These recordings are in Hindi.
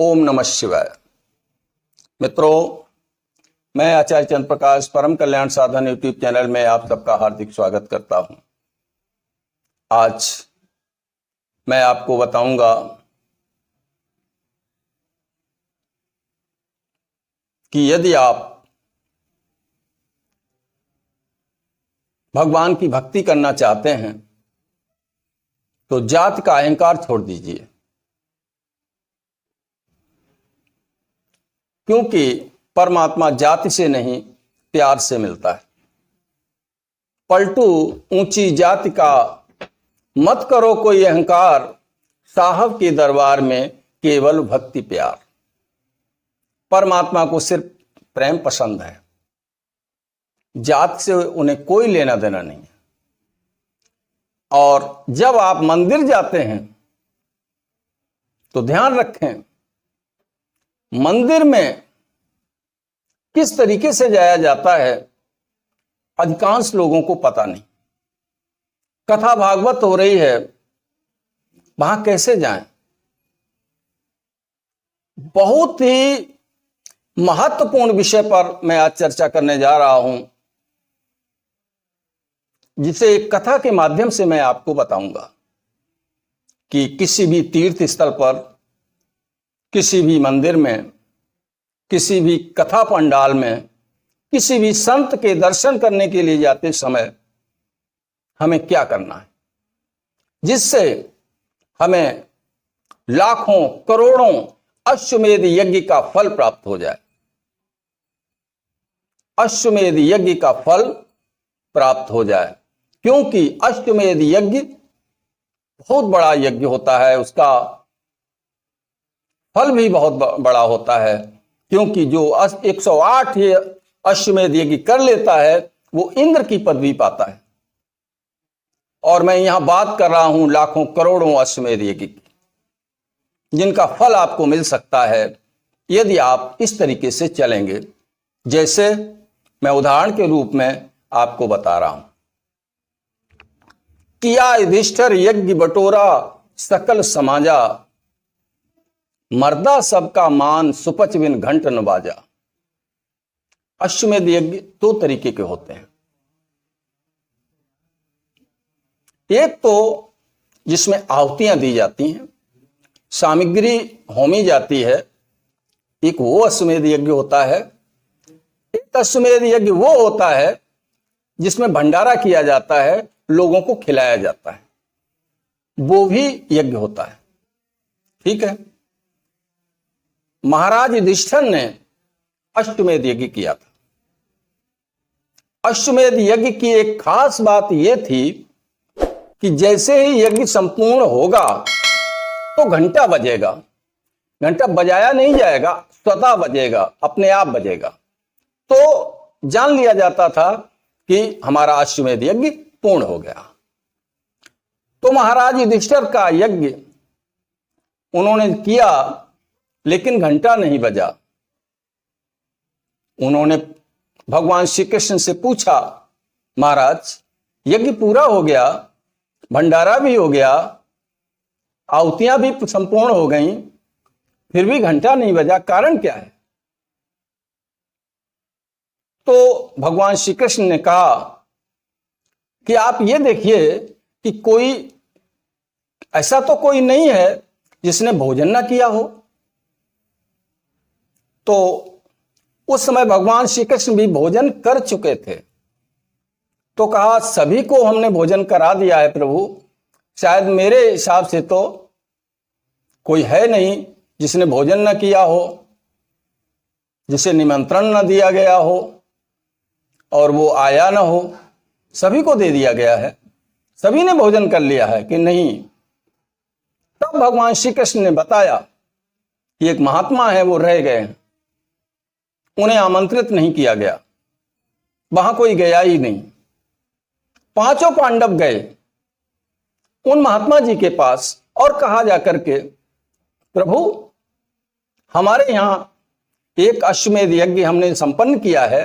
ओम नमः शिवाय। मित्रों, मैं आचार्य चंद्र प्रकाश परम कल्याण साधन यूट्यूब चैनल में आप सबका हार्दिक स्वागत करता हूं। आज मैं आपको बताऊंगा कि यदि आप भगवान की भक्ति करना चाहते हैं तो जाति का अहंकार छोड़ दीजिए, क्योंकि परमात्मा जाति से नहीं प्यार से मिलता है। पलटू ऊंची जाति का मत करो कोई अहंकार, साहब के दरबार में केवल भक्ति प्यार। परमात्मा को सिर्फ प्रेम पसंद है, जात से उन्हें कोई लेना देना नहीं है। और जब आप मंदिर जाते हैं तो ध्यान रखें, मंदिर में किस तरीके से जाया जाता है अधिकांश लोगों को पता नहीं। कथा भागवत हो रही है, वहां कैसे जाएं? बहुत ही महत्वपूर्ण विषय पर मैं आज चर्चा करने जा रहा हूं, जिसे एक कथा के माध्यम से मैं आपको बताऊंगा कि किसी भी तीर्थ स्थल पर, किसी भी मंदिर में, किसी भी कथा पंडाल में, किसी भी संत के दर्शन करने के लिए जाते समय हमें क्या करना है, जिससे हमें लाखों करोड़ों अश्वमेध यज्ञ का फल प्राप्त हो जाए। अश्वमेध यज्ञ का फल प्राप्त हो जाए, क्योंकि अश्वमेध यज्ञ बहुत बड़ा यज्ञ होता है, उसका फल भी बहुत बड़ा होता है। क्योंकि जो 108 अश्वमेध यज्ञ कर लेता है वो इंद्र की पदवी पाता है। और मैं यहां बात कर रहा हूं लाखों करोड़ों अश्वमेध यज्ञ की, जिनका फल आपको मिल सकता है यदि आप इस तरीके से चलेंगे, जैसे मैं उदाहरण के रूप में आपको बता रहा हूं। किया युधिष्ठिर यज्ञ बटोरा सकल समाजा, मर्दा सबका मान सुपच बिन घंट न बाजा। अश्वमेध यज्ञ दो तरीके के होते हैं। एक तो जिसमें आहुतियां दी जाती हैं, सामग्री होमी जाती है, एक वो अश्वमेध यज्ञ होता है। एक अश्वमेध यज्ञ वो होता है जिसमें भंडारा किया जाता है, लोगों को खिलाया जाता है, वो भी यज्ञ होता है। ठीक है। महाराज युधिष्ठिर ने अश्वमेध यज्ञ किया था। अश्वमेध यज्ञ की एक खास बात यह थी कि जैसे ही यज्ञ संपूर्ण होगा तो घंटा बजेगा। घंटा बजाया नहीं जाएगा, स्वतः बजेगा, अपने आप बजेगा। तो जान लिया जाता था कि हमारा अश्वमेध यज्ञ पूर्ण हो गया। तो महाराज युधिष्ठिर का यज्ञ उन्होंने किया, लेकिन घंटा नहीं बजा। उन्होंने भगवान श्री कृष्ण से पूछा, महाराज यज्ञ पूरा हो गया, भंडारा भी हो गया, आहुतियां भी संपूर्ण हो गईं, फिर भी घंटा नहीं बजा, कारण क्या है? तो भगवान श्री कृष्ण ने कहा कि आप ये देखिए कि कोई ऐसा तो कोई नहीं है जिसने भोजन ना किया हो। तो उस समय भगवान श्री कृष्ण भी भोजन कर चुके थे। तो कहा, सभी को हमने भोजन करा दिया है प्रभु, शायद मेरे हिसाब से तो कोई है नहीं जिसने भोजन न किया हो, जिसे निमंत्रण न दिया गया हो और वो आया न हो। सभी को दे दिया गया है, सभी ने भोजन कर लिया है कि नहीं। तब भगवान श्री कृष्ण ने बताया कि एक महात्मा है, वो रह गए हैं, उन्हें आमंत्रित नहीं किया गया, वहां कोई गया ही नहीं। पांचों पांडव गए उन महात्मा जी के पास और कहा जाकर के, प्रभु हमारे यहां एक अश्वमेध यज्ञ हमने संपन्न किया है,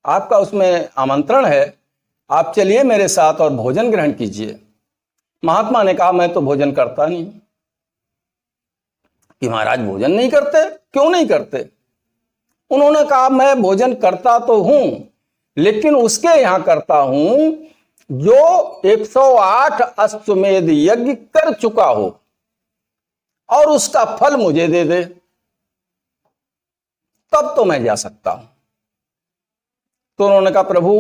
आपका उसमें आमंत्रण है, आप चलिए मेरे साथ और भोजन ग्रहण कीजिए। महात्मा ने कहा, मैं तो भोजन करता नहीं। कि महाराज भोजन नहीं करते, क्यों नहीं करते? उन्होंने कहा मैं भोजन करता तो हूं, लेकिन उसके यहां करता हूं जो 108 अश्वमेध यज्ञ कर चुका हो और उसका फल मुझे दे दे, तब तो मैं जा सकता हूं। तो उन्होंने कहा प्रभु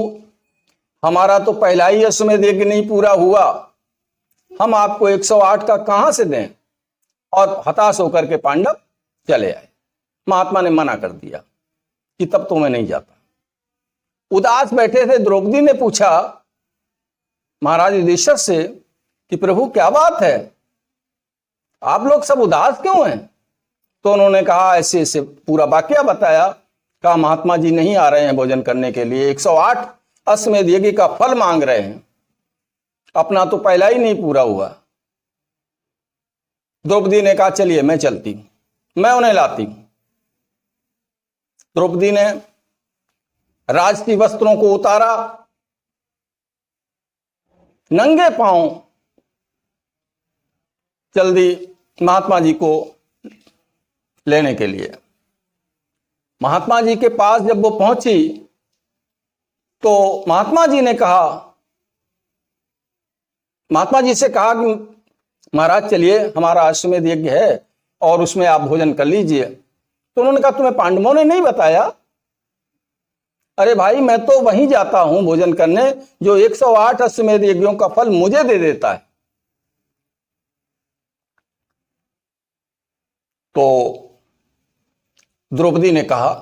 हमारा तो पहला ही अश्वमेध यज्ञ नहीं पूरा हुआ, हम आपको 108 का कहां से दें? और हताश होकर के पांडव चले आए। महात्मा ने मना कर दिया कि तब तो मैं नहीं जाता। उदास बैठे थे। द्रौपदी ने पूछा महाराज युधिष्ठिर से कि प्रभु क्या बात है, आप लोग सब उदास क्यों हैं? तो उन्होंने कहा ऐसे ऐसे पूरा वाकया बताया। कहा महात्मा जी नहीं आ रहे हैं भोजन करने के लिए, 108 अश्वमेध यज्ञ का फल मांग रहे हैं, अपना तो पहला ही नहीं पूरा हुआ। द्रौपदी ने कहा चलिए मैं चलती हूं, मैं उन्हें लाती हूं। द्रौपदी ने राजसी वस्त्रों को उतारा, नंगे पांव चल दी महात्मा जी को लेने के लिए। महात्मा जी के पास जब वो पहुंची तो महात्मा जी ने कहा, महात्मा जी से कहा कि महाराज चलिए हमारा अश्वमेध यज्ञ है और उसमें आप भोजन कर लीजिए। तो उन्होंने कहा तुम्हें पांडवों ने नहीं बताया? अरे भाई मैं तो वहीं जाता हूं भोजन करने जो 108 अश्वमेध यज्ञों का फल मुझे दे देता है। तो द्रौपदी ने कहा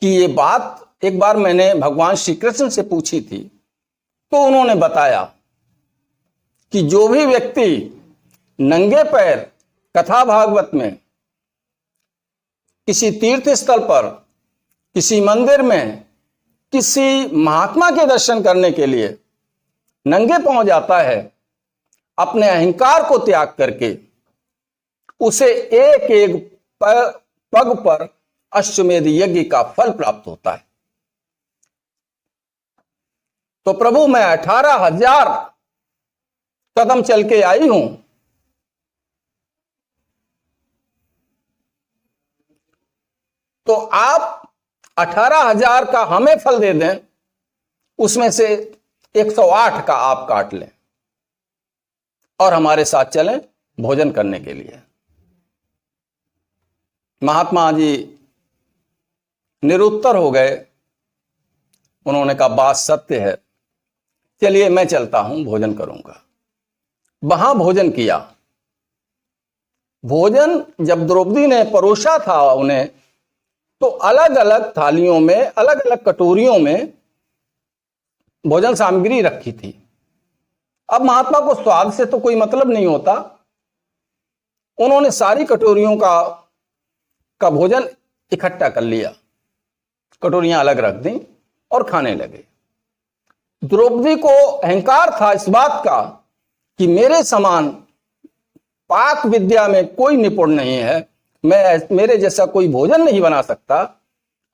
कि ये बात एक बार मैंने भगवान श्री कृष्ण से पूछी थी, तो उन्होंने बताया कि जो भी व्यक्ति नंगे पैर कथा भागवत में किसी तीर्थ स्थल पर, किसी मंदिर में, किसी महात्मा के दर्शन करने के लिए नंगे पांव जाता है, अपने अहंकार को त्याग करके, उसे एक एक पग पर अश्वमेध यज्ञ का फल प्राप्त होता है। तो प्रभु मैं 18,000 कदम चल के आई हूं, तो आप 18,000 का हमें फल दे दें, उसमें से 108 का आप काट लें और हमारे साथ चलें भोजन करने के लिए। महात्मा जी निरुत्तर हो गए। उन्होंने कहा बात सत्य है, चलिए मैं चलता हूं भोजन करूंगा। वहां भोजन किया। भोजन जब द्रौपदी ने परोसा था उन्हें, तो अलग अलग थालियों में, अलग अलग कटोरियों में भोजन सामग्री रखी थी। अब महात्मा को स्वाद से तो कोई मतलब नहीं होता, उन्होंने सारी कटोरियों का भोजन इकट्ठा कर लिया, कटोरियां अलग रख दी और खाने लगे। द्रौपदी को अहंकार था इस बात का कि मेरे समान पाक विद्या में कोई निपुण नहीं है, मेरे जैसा कोई भोजन नहीं बना सकता।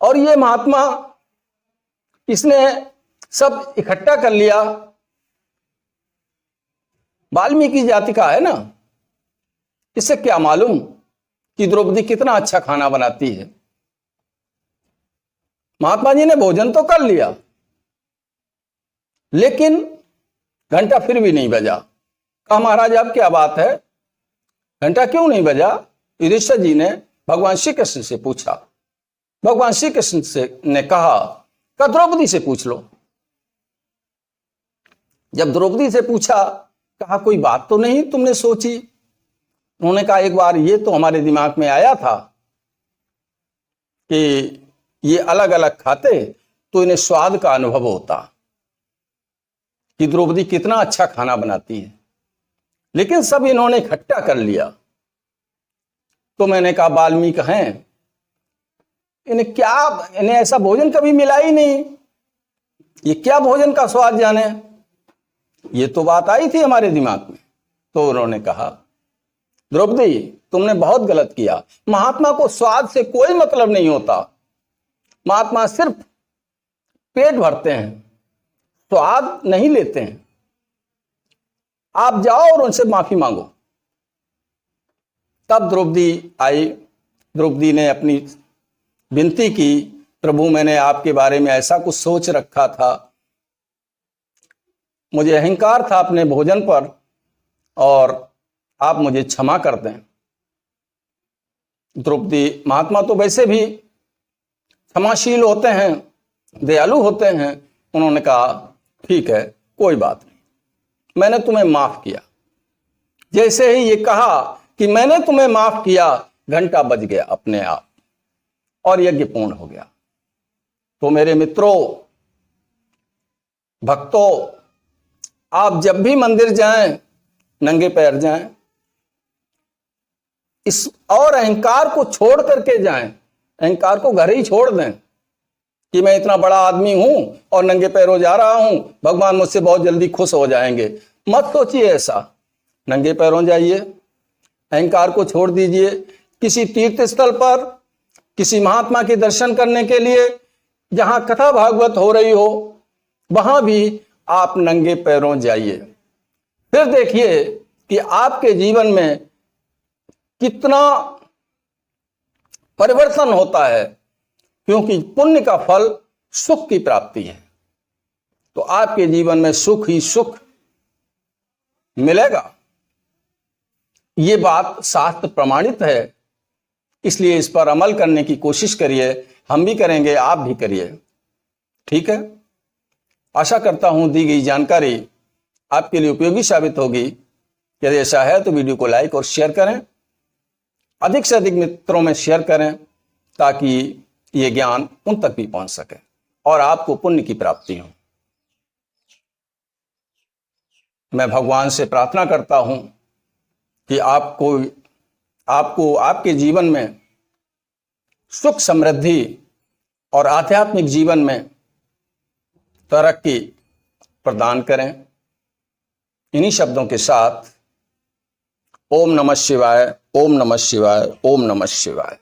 और ये महात्मा, इसने सब इकट्ठा कर लिया। वाल्मीकि जाति का है ना, इससे क्या मालूम कि द्रौपदी कितना अच्छा खाना बनाती है। महात्मा जी ने भोजन तो कर लिया, लेकिन घंटा फिर भी नहीं बजा। कहा महाराज अब क्या बात है, घंटा क्यों नहीं बजा? युधिष्ठिर जी ने भगवान श्री कृष्ण से पूछा। भगवान श्री कृष्ण ने कहा द्रौपदी से पूछ लो। जब द्रौपदी से पूछा, कहा कोई बात तो नहीं तुमने सोची? उन्होंने कहा एक बार ये तो हमारे दिमाग में आया था कि ये अलग अलग खाते तो इन्हें स्वाद का अनुभव होता कि द्रौपदी कितना अच्छा खाना बनाती है, लेकिन सब इन्होंने इकट्ठा कर लिया। तो मैंने कहा वाल्मीकि हैं, इन्हें ऐसा भोजन कभी मिला ही नहीं, ये क्या भोजन का स्वाद जाने। ये तो बात आई थी हमारे दिमाग में। तो उन्होंने कहा द्रौपदी तुमने बहुत गलत किया, महात्मा को स्वाद से कोई मतलब नहीं होता, महात्मा सिर्फ पेट भरते हैं, स्वाद नहीं लेते हैं। आप जाओ और उनसे माफी मांगो। तब द्रौपदी आई। द्रौपदी ने अपनी विनती की, प्रभु मैंने आपके बारे में ऐसा कुछ सोच रखा था, मुझे अहंकार था अपने भोजन पर, और आप मुझे क्षमा कर दें। द्रौपदी महात्मा तो वैसे भी क्षमाशील होते हैं, दयालु होते हैं। उन्होंने कहा ठीक है, कोई बात नहीं, मैंने तुम्हें माफ किया। जैसे ही ये कहा कि मैंने तुम्हें माफ किया, घंटा बज गया अपने आप और यज्ञ पूर्ण हो गया। तो मेरे मित्रों, भक्तों, आप जब भी मंदिर जाएं, नंगे पैर जाएं, इस और अहंकार को छोड़ करके जाएं। अहंकार को घर ही छोड़ दें कि मैं इतना बड़ा आदमी हूं और नंगे पैरों जा रहा हूं, भगवान मुझसे बहुत जल्दी खुश हो जाएंगे। मत सोचिए ऐसा। नंगे पैरों जाइए, अहंकार को छोड़ दीजिए। किसी तीर्थ स्थल पर किसी महात्मा के दर्शन करने के लिए जहां कथा भागवत हो रही हो, वहां भी आप नंगे पैरों जाइए। फिर देखिए कि आपके जीवन में कितना परिवर्तन होता है, क्योंकि पुण्य का फल सुख की प्राप्ति है। तो आपके जीवन में सुख ही सुख मिलेगा। ये बात शास्त्र प्रमाणित है, इसलिए इस पर अमल करने की कोशिश करिए। हम भी करेंगे, आप भी करिए। ठीक है, आशा करता हूं दी गई जानकारी आपके लिए उपयोगी साबित होगी। यदि ऐसा है तो वीडियो को लाइक और शेयर करें, अधिक से अधिक मित्रों में शेयर करें, ताकि ये ज्ञान उन तक भी पहुंच सके और आपको पुण्य की प्राप्ति हो। मैं भगवान से प्रार्थना करता हूं कि आपको आपके जीवन में सुख, समृद्धि और आध्यात्मिक जीवन में तरक्की प्रदान करें। इन्हीं शब्दों के साथ ओम नमः शिवाय, ओम नमः शिवाय, ओम नमः शिवाय।